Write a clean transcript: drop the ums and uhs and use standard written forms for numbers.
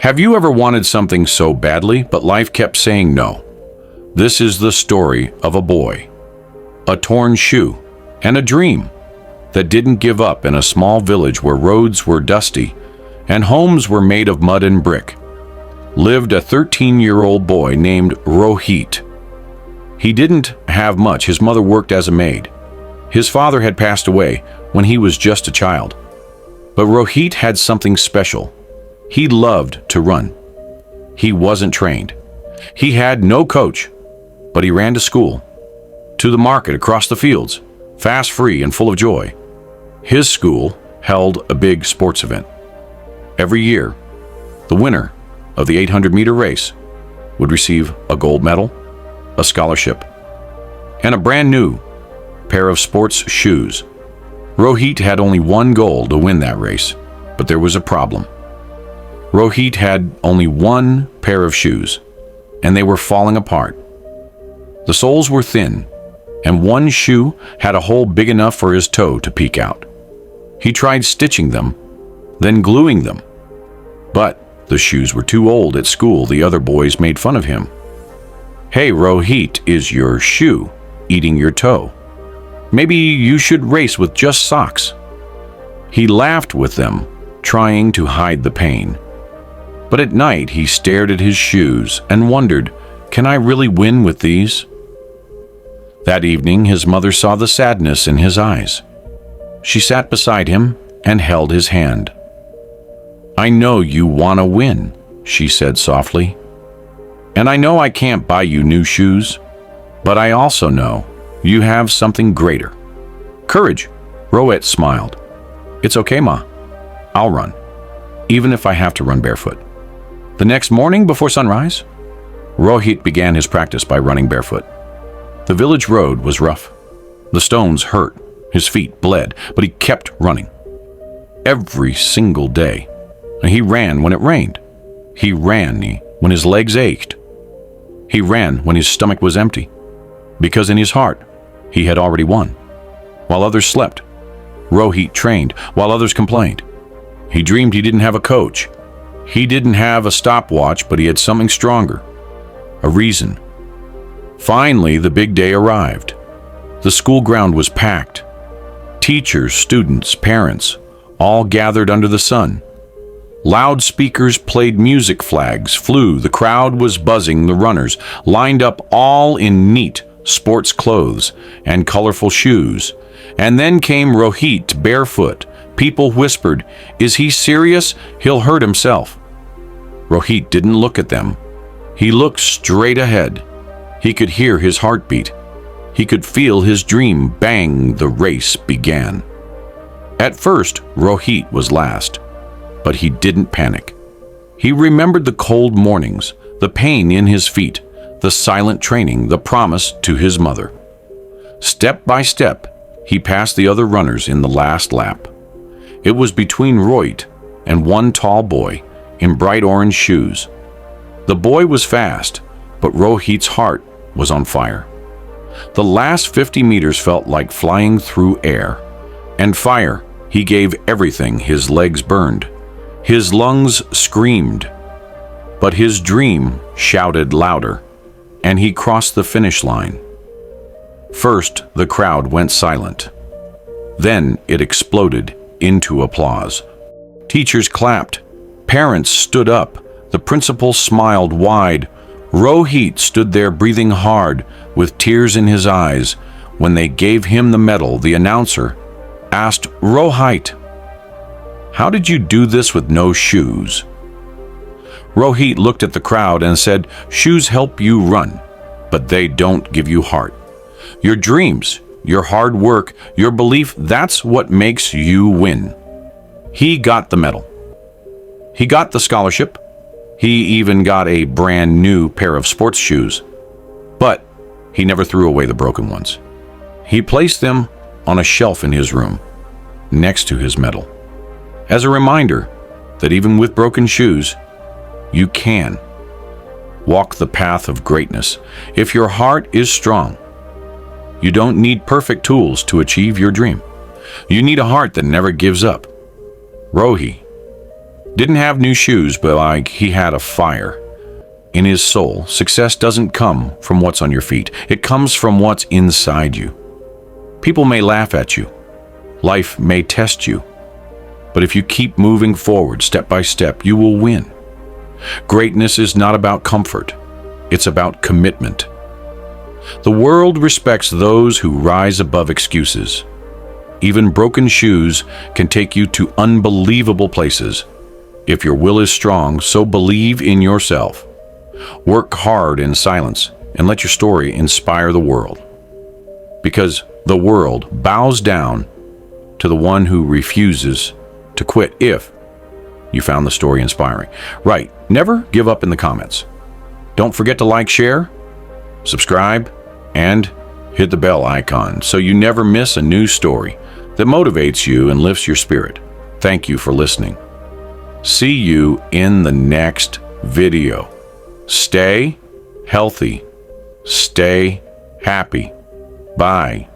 Have you ever wanted something so badly, but life kept saying no? This is the story of a boy, a torn shoe, and a dream that didn't give up in a small village where roads were dusty and homes were made of mud and brick. Lived a 13-year-old boy named Rohit. He didn't have much. His mother worked as a maid. His father had passed away when he was just a child. But Rohit had something special. He loved to run. He wasn't trained. He had no coach, but he ran to school, to the market across the fields, fast, free, and full of joy. His school held a big sports event. Every year, the winner of the 800-meter race would receive a gold medal, a scholarship, and a brand new pair of sports shoes. Rohit had only one goal to win that race, but there was a problem. Rohit had only one pair of shoes, and they were falling apart. The soles were thin, and one shoe had a hole big enough for his toe to peek out. He tried stitching them, then gluing them. But the shoes were too old. At school, the other boys made fun of him. "Hey, Rohit, is your shoe eating your toe? Maybe you should race with just socks." He laughed with them, trying to hide the pain. But at night, he stared at his shoes and wondered, can I really win with these? That evening, his mother saw the sadness in his eyes. She sat beside him and held his hand. "I know you want to win," she said softly. "And I know I can't buy you new shoes, but I also know you have something greater. Courage." Rohit smiled. "It's okay, Ma. I'll run, even if I have to run barefoot." The next morning before sunrise, Rohit began his practice by running barefoot. The village road was rough. The stones hurt. His feet bled, but he kept running. Every single day, he ran when it rained. He ran when his legs ached. He ran when his stomach was empty, because in his heart, he had already won. While others slept, Rohit trained. While others complained, he dreamed he didn't have a coach. He didn't have a stopwatch, but he had something stronger, a reason. Finally, the big day arrived. The school ground was packed. Teachers, students, parents, all gathered under the sun. Loudspeakers played music, flags flew, the crowd was buzzing, the runners lined up all in neat sports clothes and colorful shoes. And then came Rohit barefoot. People whispered, "Is he serious? He'll hurt himself." Rohit didn't look at them. He looked straight ahead. He could hear his heartbeat. He could feel his dream. Bang, the race began. At first, Rohit was last, but he didn't panic. He remembered the cold mornings, the pain in his feet, the silent training, the promise to his mother. Step by step, he passed the other runners in the last lap. It was between Rohit and one tall boy in bright orange shoes. The boy was fast, but Rohit's heart was on fire. The last 50 meters felt like flying through air. And fire, he gave everything. His legs burned. His lungs screamed. But his dream shouted louder, and he crossed the finish line. First, the crowd went silent. Then it exploded into applause. Teachers clapped. Parents stood up. The principal smiled wide. Rohit stood there breathing hard with tears in his eyes. When they gave him the medal, the announcer asked, "Rohit, how did you do this with no shoes?" Rohit looked at the crowd and said, "Shoes help you run, but they don't give you heart. Your dreams, your hard work, your belief, that's what makes you win." He got the medal. He got the scholarship. He even got a brand new pair of sports shoes. But he never threw away the broken ones. He placed them on a shelf in his room, next to his medal, as a reminder that even with broken shoes, you can walk the path of greatness. If your heart is strong, you don't need perfect tools to achieve your dream. You need a heart that never gives up. Rohit, Didn't have new shoes, but like he had a fire in his soul. Success doesn't come from what's on your feet. It comes from what's inside you. People may laugh at you. Life may test you. But if you keep moving forward step by step, you will win. Greatness is not about comfort. It's about commitment. The world respects those who rise above excuses. Even broken shoes can take you to unbelievable places. If your will is strong, so believe in yourself. Work hard in silence and let your story inspire the world. Because the world bows down to the one who refuses to quit. If you found the story inspiring. Right, never give up in the comments. Don't forget to like, share, subscribe, and hit the bell icon so you never miss a new story that motivates you and lifts your spirit. Thank you for listening. See you in the next video. Stay healthy. Stay happy. Bye.